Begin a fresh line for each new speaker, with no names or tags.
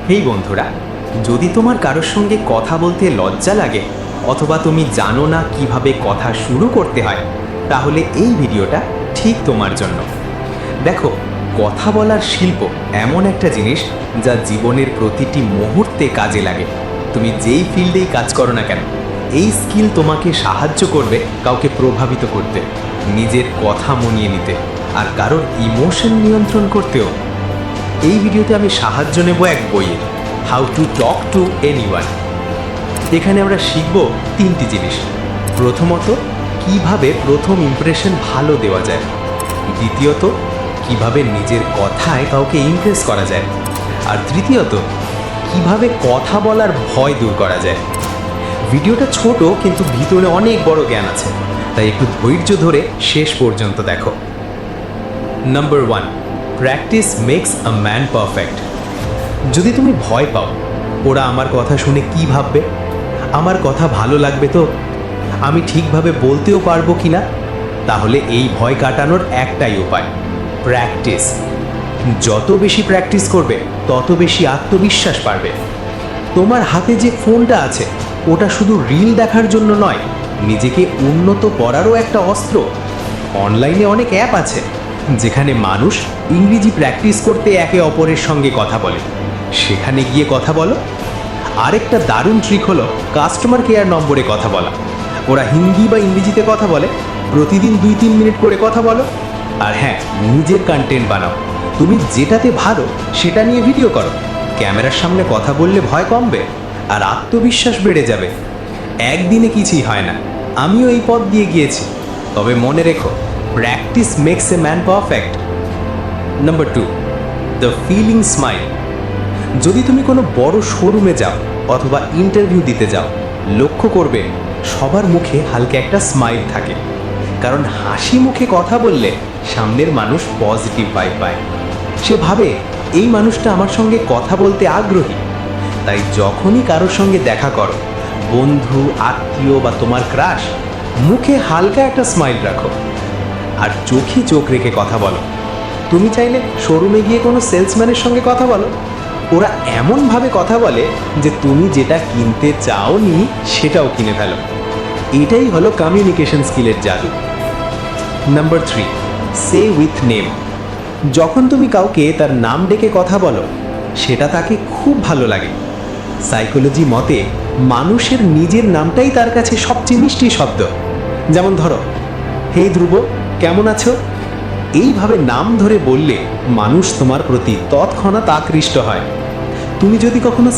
হেই বন্ধুরা, যদি তোমার কারোর সঙ্গে কথা বলতে লজ্জা লাগে অথবা তুমি জানো না কিভাবে কথা শুরু করতে হয়, তাহলে এই ভিডিওটা ঠিক তোমার জন্য। দেখো, কথা বলার শিল্প এমন একটা জিনিস যা জীবনের প্রতিটি মুহূর্তে কাজে লাগে। তুমি যেই ফিল্ডেই কাজ করো না কেন, এই স্কিল তোমাকে সাহায্য করবে কাউকে প্রভাবিত করতে, নিজের কথা মনিয়ে নিতে, আর কারোর ইমোশন নিয়ন্ত্রণ করতেও। এই ভিডিওতে আমি সাহায্য নেব এক বইয়ের, how to talk to anyone. এখানে আমরা শিখব তিনটি জিনিস। প্রথমত, কিভাবে প্রথম ইমপ্রেশন ভালো দেওয়া যায়। দ্বিতীয়ত, কিভাবে নিজের কথায় কাউকে ইমপ্রেস করা যায়। আর তৃতীয়ত, কিভাবে কথা বলার ভয় দূর করা যায়। ভিডিওটা ছোট কিন্তু ভিতরে অনেক বড় জ্ঞান আছে, তাই একটু ধৈর্য ধরে শেষ পর্যন্ত দেখো। Number 1, practice makes a man perfect. যদি তুমি ভয় পাও, ওরা আমার কথা শুনে কি ভাববে, আমার কথা ভালো লাগবে তো, আমি ঠিকভাবে বলতেও পারবো কি না, তাহলে এই ভয় কাটানোর একটাই উপায়, প্র্যাকটিস। যত বেশি প্র্যাকটিস করবে তত বেশি আত্মবিশ্বাস বাড়বে। তোমার হাতে যে ফোনটা আছে, ওটা শুধু রিল দেখার জন্য নয়, নিজেকে উন্নত করারও একটা অস্ত্র। অনলাইনে অনেক অ্যাপ আছে যেখানে মানুষ ইংরেজি প্র্যাকটিস করতে একে অপরের সঙ্গে কথা বলে, সেখানে গিয়ে কথা বলো। আরেকটা দারুণ ট্রিক হলো কাস্টমার কেয়ার নম্বরে কথা বলা। ওরা হিন্দি বা ইংরেজিতে কথা বলে, প্রতিদিন 2-3 মিনিট করে কথা বলো। আর হ্যাঁ, নিজের কন্টেন্ট বানাও। তুমি যেটাতে ভালো সেটা নিয়ে ভিডিও করো। ক্যামেরার সামনে কথা বললে ভয় কমবে আর আত্মবিশ্বাস বেড়ে যাবে। একদিনে কিছুই হয় না, আমিও এই পথ দিয়ে গিয়েছি। তবে মনে রেখো, practice makes a man perfect. Number 2, the feeling smile. যদি তুমি কোনো বড় শোরুমে যাও অথবা ইন্টারভিউ দিতে যাও, লক্ষ্য করবে সবার মুখে হালকা একটা স্মাইল থাকে। কারণ হাসি মুখে কথা বললে সামনের মানুষ পজিটিভ ভাইব পায়। সে ভাবে এই মানুষটা আমার সঙ্গে কথা বলতে আগ্রহী। তাই যখনই কারোর সঙ্গে দেখা করো, বন্ধু, আত্মীয় বা তোমার ক্রাশ, মুখে হালকা একটা স্মাইল রাখো আর চোখে চোখ রেখে কথা বলো। তুমি চাইলে শোরুমে গিয়ে কোনো সেলসম্যানের সঙ্গে কথা বলো। ওরা এমনভাবে কথা বলে যে তুমি যেটা কিনতে চাওনি সেটাও কিনে ফেলো। এটাই হলো কমিউনিকেশন স্কিলের জাদু। Number 3, say with name. যখন তুমি কাউকে তার নাম ডেকে কথা বলো, সেটা তাকে খুব ভালো লাগে। সাইকোলজি মতে মানুষের নিজের নামটাই তার কাছে সবচেয়ে মিষ্টি শব্দ। যেমন ধরো, হে ধ্রুব, কেমন আছো? এইভাবে নাম ধরে বললে মানুষ তোমার প্রতি তৎক্ষণাৎ আকৃষ্ট হয়। তুমি যদি কখনো